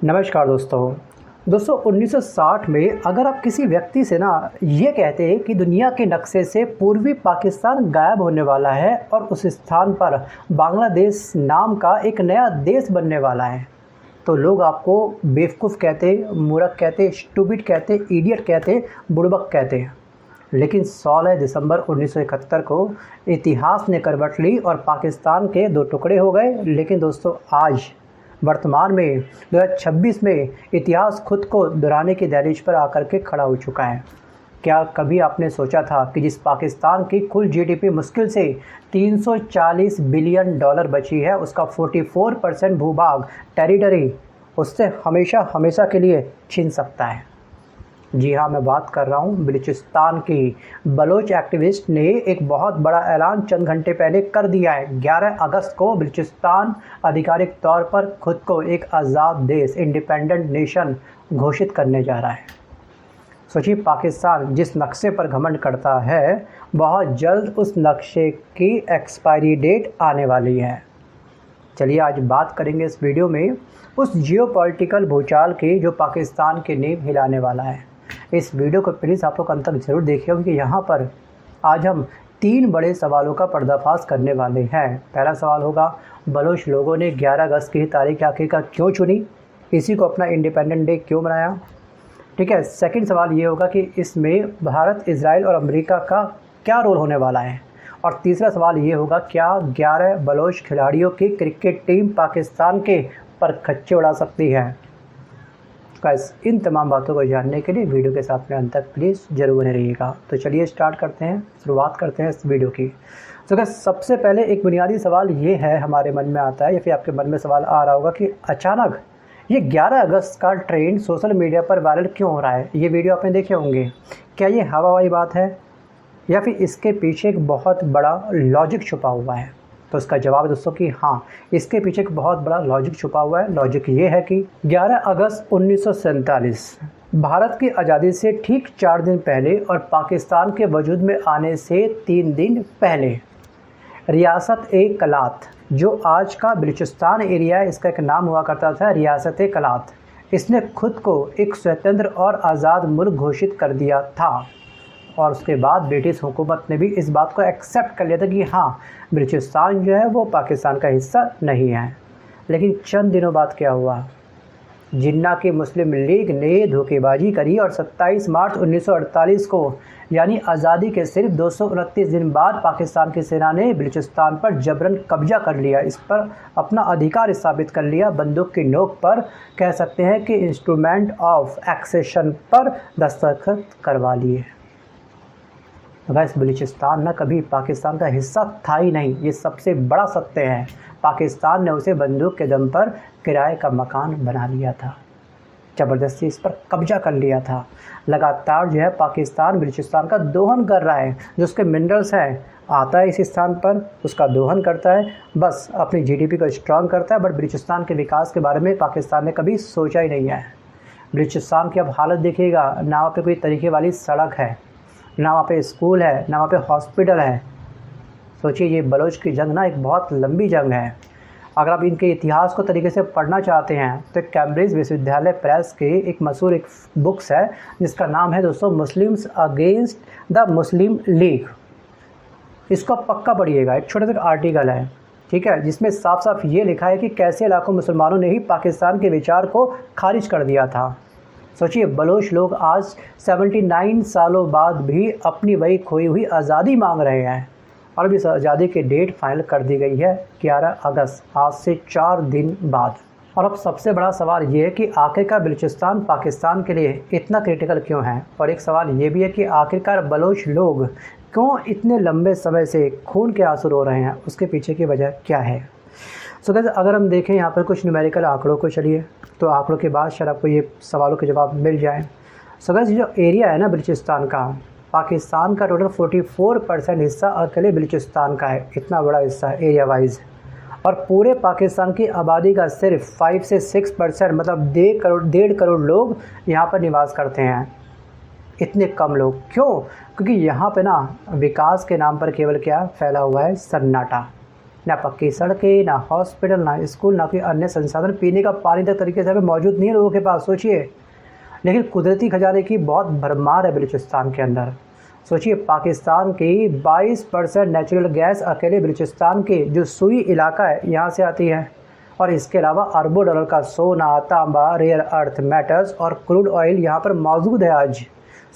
नमस्कार दोस्तों 1960 में अगर आप किसी व्यक्ति से ना ये कहते हैं कि दुनिया के नक्शे से पूर्वी पाकिस्तान गायब होने वाला है और उस स्थान पर बांग्लादेश नाम का एक नया देश बनने वाला है, तो लोग आपको बेवकूफ़ कहते, मूर्ख कहते, स्टूपिड कहते, इडियट कहते, बुड़बक कहते हैं। लेकिन 16 दिसंबर 1971 को इतिहास ने करवट ली और पाकिस्तान के दो टुकड़े हो गए। लेकिन दोस्तों आज वर्तमान में 2026 में इतिहास खुद को दोहराने की दहलीज पर आकर के खड़ा हो चुका है। क्या कभी आपने सोचा था कि जिस पाकिस्तान की कुल जीडीपी मुश्किल से 340 बिलियन डॉलर बची है, उसका 44% भूभाग टेरिटरी उससे हमेशा हमेशा के लिए छीन सकता है। जी हाँ, मैं बात कर रहा हूँ बलूचिस्तान की। बलोच एक्टिविस्ट ने एक बहुत बड़ा ऐलान चंद घंटे पहले कर दिया है। 11 अगस्त को बलूचिस्तान आधिकारिक तौर पर खुद को एक आज़ाद देश, इंडिपेंडेंट नेशन घोषित करने जा रहा है। सोचिए, पाकिस्तान जिस नक्शे पर घमंड करता है, बहुत जल्द उस नक्शे की एक्सपायरी डेट आने वाली है। चलिए आज बात करेंगे इस वीडियो में उस जियोपॉलिटिकल भूचाल की जो पाकिस्तान की नींव हिलाने वाला है। इस वीडियो को प्लीज़ आप लोग अंत तक ज़रूर देखिए, क्योंकि यहाँ पर आज हम 3 बड़े सवालों का पर्दाफाश करने वाले हैं। पहला सवाल होगा, बलोच लोगों ने 11 अगस्त की तारीख आखिरकार क्यों चुनी, इसी को अपना इंडिपेंडेंट डे क्यों मनाया। ठीक है। सेकंड सवाल ये होगा कि इसमें भारत, इजराइल और अमेरिका का क्या रोल होने वाला है। और तीसरा सवाल ये होगा, क्या 11 बलोच खिलाड़ियों की क्रिकेट टीम पाकिस्तान के परखच्चे उड़ा सकती है। गाइस, इन तमाम बातों को जानने के लिए वीडियो के साथ में अंत तक प्लीज़ जरूर बने रहिएगा। तो चलिए स्टार्ट करते हैं, शुरुआत करते हैं इस वीडियो की। तो गाइस, सबसे पहले एक बुनियादी सवाल ये है हमारे मन में आता है, या फिर आपके मन में सवाल आ रहा होगा कि अचानक ये 11 अगस्त का ट्रेंड सोशल मीडिया पर वायरल क्यों हो रहा है। ये वीडियो आपने देखे होंगे। क्या ये हवा वाली बात है या फिर इसके पीछे एक बहुत बड़ा लॉजिक छुपा हुआ है। तो इसका जवाब दोस्तों कि हाँ, इसके पीछे एक बहुत बड़ा लॉजिक छुपा हुआ है। लॉजिक ये है कि 11 अगस्त 1947 भारत की आज़ादी से ठीक 4 दिन पहले और पाकिस्तान के वजूद में आने से 3 दिन पहले रियासत ए कलात, जो आज का बलूचिस्तान एरिया है, इसका एक नाम हुआ करता था रियासत ए कलात, इसने खुद को एक स्वतंत्र और आज़ाद मुल्क घोषित कर दिया था। और उसके बाद ब्रिटिश हुकूमत ने भी इस बात को एक्सेप्ट कर लिया था कि हाँ, बलूचिस्तान जो है वो पाकिस्तान का हिस्सा नहीं है। लेकिन चंद दिनों बाद क्या हुआ, जिन्ना की मुस्लिम लीग ने धोखेबाजी करी और 27 मार्च 1948 को, यानी आज़ादी के सिर्फ 229 दिन बाद, पाकिस्तान की सेना ने बलूचिस्तान पर जबरन कब्जा कर लिया। इस पर अपना अधिकार साबित कर लिया। बंदूक की नोक पर कह सकते हैं कि इंस्ट्रूमेंट ऑफ एक्सेशन पर दस्तखत करवा लिए। वैसे बलूचिस्तान ना कभी पाकिस्तान का हिस्सा था ही नहीं, ये सबसे बड़ा सत्य है। पाकिस्तान ने उसे बंदूक के दम पर किराए का मकान बना लिया था, ज़बरदस्ती इस पर कब्जा कर लिया था। लगातार जो है पाकिस्तान बलूचिस्तान का दोहन कर रहा है। जो उसके मिनरल्स हैं, आता है इस स्थान पर, उसका दोहन करता है, बस अपनी जीडीपी को स्ट्रॉन्ग करता है। बट बलूचिस्तान के विकास के बारे में पाकिस्तान ने कभी सोचा ही नहीं है। बलूचिस्तान की अब हालत देखिएगा, ना वहाँ पे कोई तरीके वाली सड़क है, ना वहाँ पे स्कूल है, ना वहाँ पे हॉस्पिटल है। सोचिए, ये बलोच की जंग ना एक बहुत लंबी जंग है। अगर आप इनके इतिहास को तरीके से पढ़ना चाहते हैं तो कैम्ब्रिज विश्वविद्यालय प्रेस के एक मशहूर एक बुक्स है जिसका नाम है दोस्तों Muslims against the Muslim league. इसको पक्का पढ़िएगा, एक छोटा सा आर्टिकल है, ठीक है, जिसमें साफ साफ ये लिखा है कि कैसे लाखों मुसलमानों ने ही पाकिस्तान के विचार को खारिज कर दिया था। सोचिए, बलोच लोग आज 79 सालों बाद भी अपनी वही खोई हुई आज़ादी मांग रहे हैं। और अब इस आज़ादी की डेट फाइनल कर दी गई है 11 अगस्त, आज से 4 दिन बाद। और अब सबसे बड़ा सवाल ये है कि आखिरकार बलूचिस्तान पाकिस्तान के लिए इतना क्रिटिकल क्यों है। और एक सवाल ये भी है कि आखिरकार बलोच लोग क्यों इतने लंबे समय से खून के आंसू रो रहे हैं, उसके पीछे की वजह क्या है। सो गाइस, अगर हम देखें यहाँ पर कुछ न्यूमेरिकल आंकड़ों को, चलिए तो आंकड़ों के बाद शायद आपको ये सवालों के जवाब मिल जाए। सो गाइस, जो एरिया है ना बलूचिस्तान का, पाकिस्तान का टोटल 44% हिस्सा अकेले बलूचिस्तान का है। इतना बड़ा हिस्सा है एरिया वाइज। और पूरे पाकिस्तान की आबादी का सिर्फ 5 से 6%, मतलब 1.5 करोड़ लोग यहाँ पर निवास करते हैं। इतने कम लोग क्यों? क्योंकि यहाँ पे ना विकास के नाम पर केवल क्या फैला हुआ है, सन्नाटा। ना पक्की सड़कें, ना हॉस्पिटल, ना स्कूल, ना कोई अन्य संसाधन, पीने का पानी तक तरीके से मौजूद नहीं है लोगों के पास, सोचिए। लेकिन कुदरती खजाने की बहुत भरमार है बलूचिस्तान के अंदर। सोचिए, पाकिस्तान की 22% नेचुरल गैस अकेले बलूचिस्तान के जो सुई इलाका है यहाँ से आती है, और इसके अलावा अरबों डॉलर का सोना, तांबा, रेयर अर्थ मेटल्स और क्रूड ऑयल यहाँ पर मौजूद है आज।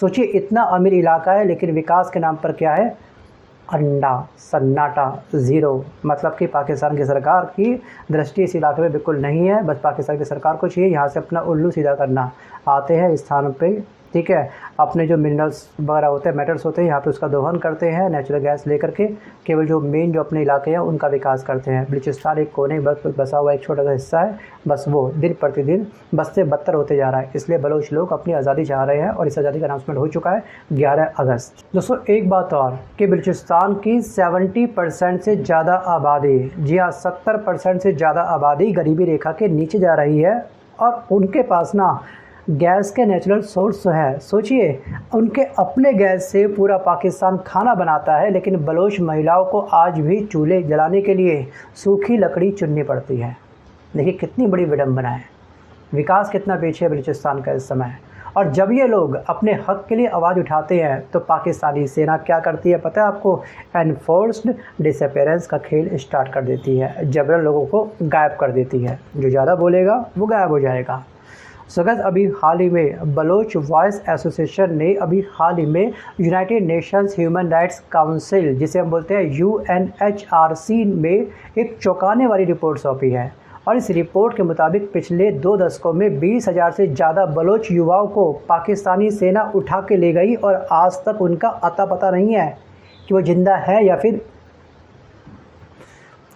सोचिए, इतना अमीर इलाका है, लेकिन विकास के नाम पर क्या है? अंडा, सन्नाटा, ज़ीरो। मतलब कि पाकिस्तान की सरकार की दृष्टि इस इलाके में बिल्कुल नहीं है। बस पाकिस्तान की सरकार को चाहिए यहाँ से अपना उल्लू सीधा करना। आते हैं इस स्थान पे, ठीक है, अपने जो मिनरल्स वगैरह होते हैं, मेटल्स होते हैं, यहाँ पे उसका दोहन करते हैं, नेचुरल गैस लेकर के केवल जो मेन जो अपने इलाके हैं उनका विकास करते हैं। बलूचिस्तान एक कोने में बसा हुआ एक छोटा सा हिस्सा है, बस वो दिन प्रतिदिन बद से बदतर होते जा रहा है। इसलिए बलोच लोग अपनी आज़ादी चाह रहे हैं और इस आज़ादी का अनाउंसमेंट हो चुका है 11 अगस्त। दोस्तों, एक बात और कि बलूचिस्तान की 70% से ज़्यादा आबादी, जी हाँ 70% से ज़्यादा आबादी गरीबी रेखा के नीचे जा रही है, और उनके पास ना गैस के नेचुरल सोर्स है। सोचिए, उनके अपने गैस से पूरा पाकिस्तान खाना बनाता है, लेकिन बलोच महिलाओं को आज भी चूल्हे जलाने के लिए सूखी लकड़ी चुननी पड़ती है। देखिए कितनी बड़ी विडंबना है, विकास कितना पीछे है बलूचिस्तान का इस समय। और जब ये लोग अपने हक के लिए आवाज़ उठाते हैं तो पाकिस्तानी सेना क्या करती है पता है आपको? एनफोर्स्ड डिसअपेरेंस का खेल स्टार्ट कर देती है, जबरन लोगों को गायब कर देती है। जो ज़्यादा बोलेगा वो गायब हो जाएगा। सो गाइस, अभी हाल ही में बलोच वॉइस एसोसिएशन ने अभी हाल ही में United Nations human rights council, जिसे हम बोलते हैं UNHRC, में एक चौंकाने वाली रिपोर्ट सौंपी है। और इस रिपोर्ट के मुताबिक पिछले 2 दशकों में 20,000 से ज़्यादा बलोच युवाओं को पाकिस्तानी सेना उठा के ले गई, और आज तक उनका अता पता नहीं है कि वो ज़िंदा है या फिर।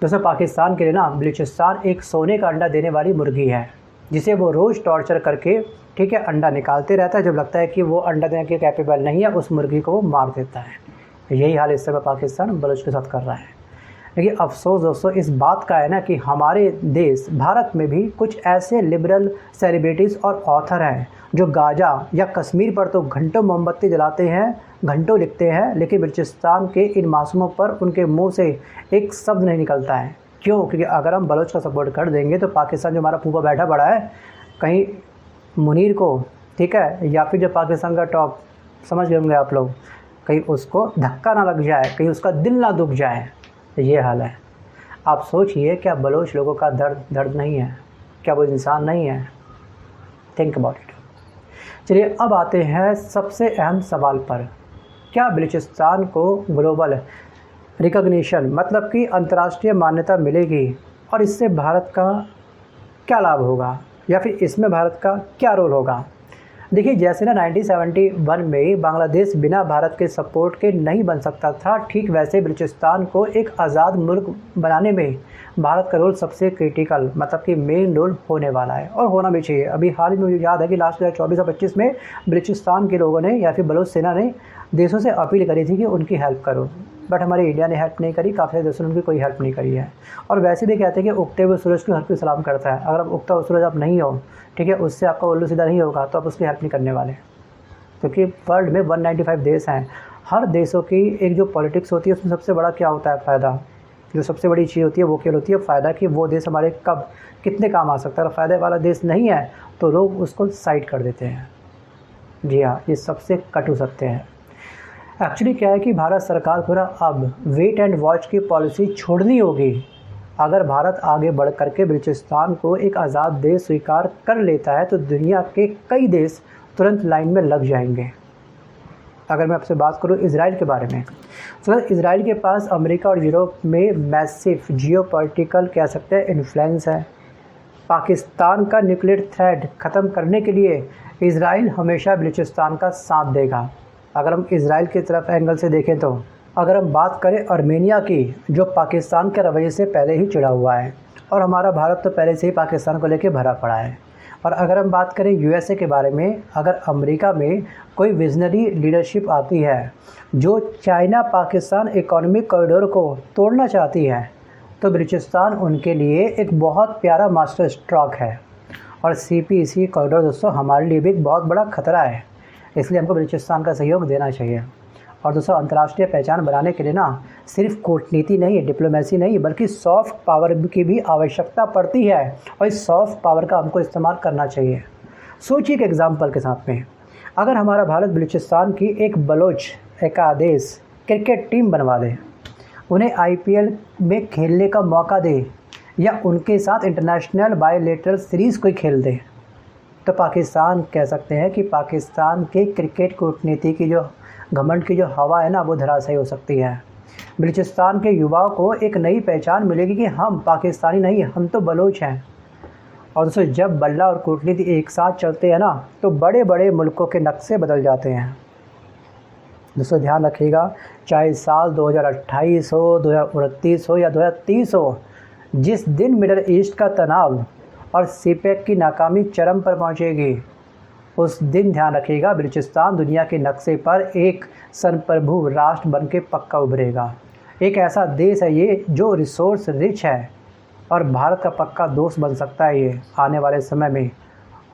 दोस्तों, पाकिस्तान के लिए ना बलूचिस्तान एक सोने का अंडा देने वाली मुर्गी है, जिसे वो रोज़ टॉर्चर करके, ठीक है, अंडा निकालते रहता है। जब लगता है कि वो अंडा देने के कैपेबल नहीं है, उस मुर्गी को वो मार देता है। यही हाल इस समय पाकिस्तान बलोच के साथ कर रहा है। लेकिन अफसोस दोस्तों इस बात का है ना कि हमारे देश भारत में भी कुछ ऐसे लिबरल सेलिब्रिटीज़ और ऑथर हैं जो गाजा या कश्मीर पर तो घंटों मोमबत्ती जलाते हैं, घंटों लिखते हैं, लेकिन बलूचिस्तान के इन मासूमों पर उनके मुँह से एक शब्द नहीं निकलता है। क्यों? क्योंकि अगर हम बलोच का सपोर्ट कर देंगे तो पाकिस्तान जो हमारा फूफा बैठा पड़ा है कहीं मुनीर को, ठीक है, या फिर जो पाकिस्तान का टॉप, समझ गए होंगे आप लोग, कहीं उसको धक्का ना लग जाए, कहीं उसका दिल ना दुख जाए। ये हाल है। आप सोचिए, क्या बलोच लोगों का दर्द नहीं है? क्या वो इंसान नहीं है? Think about it. चलिए अब आते हैं सबसे अहम सवाल पर। क्या बलूचिस्तान को ग्लोबल रिकॉग्निशन, मतलब कि अंतर्राष्ट्रीय मान्यता मिलेगी, और इससे भारत का क्या लाभ होगा, या फिर इसमें भारत का क्या रोल होगा? देखिए, जैसे ना 1971 में बांग्लादेश बिना भारत के सपोर्ट के नहीं बन सकता था, ठीक वैसे बलूचिस्तान को एक आज़ाद मुल्क बनाने में भारत का रोल सबसे क्रिटिकल, मतलब कि मेन रोल होने वाला है, और होना भी चाहिए। अभी हाल ही में मुझे याद है कि लास्ट 2024 और 25 में बलूचिस्तान के लोगों ने या फिर बलोच सेना ने देशों से अपील करी थी कि उनकी हेल्प करो, बट हमारे इंडिया ने हेल्प नहीं करी, काफ़ी सारे देशों ने उनकी कोई हेल्प नहीं करी है। और वैसे भी कहते हैं कि उगते हुए सूरज को हर कोई सलाम करता है। अगर आप उगता हुआ सूरज आप नहीं हो, ठीक है, उससे आपका उल्लू सीधा नहीं होगा, तो आप उसकी हेल्प नहीं करने वाले। क्योंकि वर्ल्ड में 195 देश हैं, हर देशों की एक जो पॉलिटिक्स होती है उसमें सबसे बड़ा क्या होता है? फ़ायदा। जो सबसे बड़ी चीज़ होती है वो केवल होती है फ़ायदा, कि वो देश हमारे कब कितने काम आ सकता है। अगर फ़ायदे वाला देश नहीं है तो लोग उसको साइड कर देते हैं। जी हाँ, ये सबसे कटु सत्य है। एक्चुअली क्या है कि भारत सरकार को ना अब वेट एंड वॉच की पॉलिसी छोड़नी होगी। अगर भारत आगे बढ़ करके बलूचिस्तान को एक आज़ाद देश स्वीकार कर लेता है तो दुनिया के कई देश तुरंत लाइन में लग जाएंगे। अगर मैं आपसे बात करूं इजराइल के बारे में, तो इजराइल के पास अमेरिका और यूरोप में मैसिव जियोपॉलिटिकल कह सकते हैं इन्फ्लुएंस है। पाकिस्तान का न्यूक्लियर थ्रेट ख़त्म करने के लिए इजराइल हमेशा बलूचिस्तान का साथ देगा। अगर हम इजराइल की तरफ एंगल से देखें तो अगर हम बात करें अर्मेनिया की, जो पाकिस्तान के रवैये से पहले ही चिढ़ा हुआ है, और हमारा भारत तो पहले से ही पाकिस्तान को लेकर भरा पड़ा है। और अगर हम बात करें यूएसए के बारे में, अगर अमेरिका में कोई विजनरी लीडरशिप आती है जो चाइना पाकिस्तान इकोनॉमिक कॉरिडोर को तोड़ना चाहती है, तो बलूचिस्तान उनके लिए एक बहुत प्यारा मास्टर स्ट्रोक है। और CPEC कॉरिडोर दोस्तों हमारे लिए भी एक बहुत बड़ा खतरा है, इसलिए हमको बलूचिस्तान का सहयोग देना चाहिए। और दोस्तों अंतर्राष्ट्रीय पहचान बनाने के लिए ना सिर्फ कूटनीति नहीं, डिप्लोमेसी नहीं, बल्कि सॉफ्ट पावर की भी आवश्यकता पड़ती है और इस सॉफ्ट पावर का हमको इस्तेमाल करना चाहिए। सोचिए एक एग्जाम्पल के साथ में, अगर हमारा भारत बलूचिस्तान की एक बलोच एकादेश क्रिकेट टीम बनवा दे, उन्हें IPL में खेलने का मौका दे या उनके साथ इंटरनेशनल बायलैटरल सीरीज़ कोई खेल दे, तो पाकिस्तान कह सकते हैं कि पाकिस्तान के क्रिकेट कूटनीति की जो घमंड की जो हवा है ना वो धराशायी हो सकती है। बलूचिस्तान के युवाओं को एक नई पहचान मिलेगी कि हम पाकिस्तानी नहीं, हम तो बलोच हैं। और दोस्तों जब बल्ला और कूटनीति एक साथ चलते हैं ना तो बड़े बड़े मुल्कों के नक्शे बदल जाते हैं। दोस्तों ध्यान रखिएगा, चाहे साल 2028 हो, 2029 हो या 2030 हो, जिस दिन मिडल ईस्ट का तनाव और CPEC की नाकामी चरम पर पहुंचेगी, उस दिन ध्यान रखिएगा बलूचिस्तान दुनिया के नक्शे पर एक संप्रभु राष्ट्र बन के पक्का उभरेगा। एक ऐसा देश है ये जो रिसोर्स रिच है और भारत का पक्का दोस्त बन सकता है ये आने वाले समय में,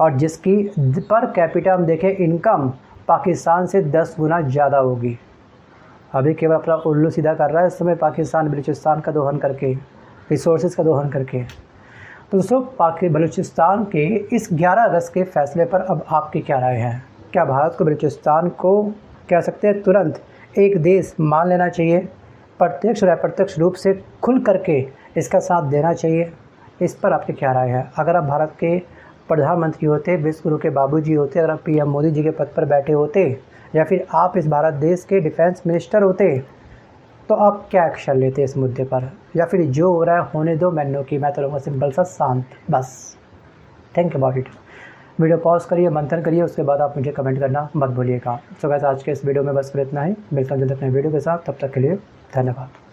और जिसकी पर कैपिटा हम देखें इनकम पाकिस्तान से 10 गुना ज़्यादा होगी। अभी केवल अपना उल्लू सीधा कर रहा है इस समय पाकिस्तान बलूचिस्तान का दोहन करके, रिसोर्सेज का दोहन करके। तो दोस्तों बलूचिस्तान के इस 11 अगस्त के फैसले पर अब आपकी क्या राय है? क्या भारत को बलूचिस्तान को कह सकते हैं तुरंत एक देश मान लेना चाहिए, प्रत्यक्ष और अप्रत्यक्ष रूप से खुल करके इसका साथ देना चाहिए? इस पर आपकी क्या राय है? अगर आप भारत के प्रधानमंत्री होते, विश्वगुरु के बाबूजी होते, अगर आप PM मोदी जी के पद पर बैठे होते या फिर आप इस भारत देश के डिफेंस मिनिस्टर होते, तो आप क्या एक्शन लेते इस मुद्दे पर? या फिर जो हो रहा है होने दो, मैं तो रहूँगा सिंपल सा शांत, बस। Think about it. Video pause करिए, मंथन करिए, उसके बाद आप मुझे कमेंट करना मत भूलिएगा। सो गाइस आज के इस वीडियो में बस फिर इतना ही। मिलता हूँ जल्द अपने वीडियो के साथ, तब तक के लिए धन्यवाद।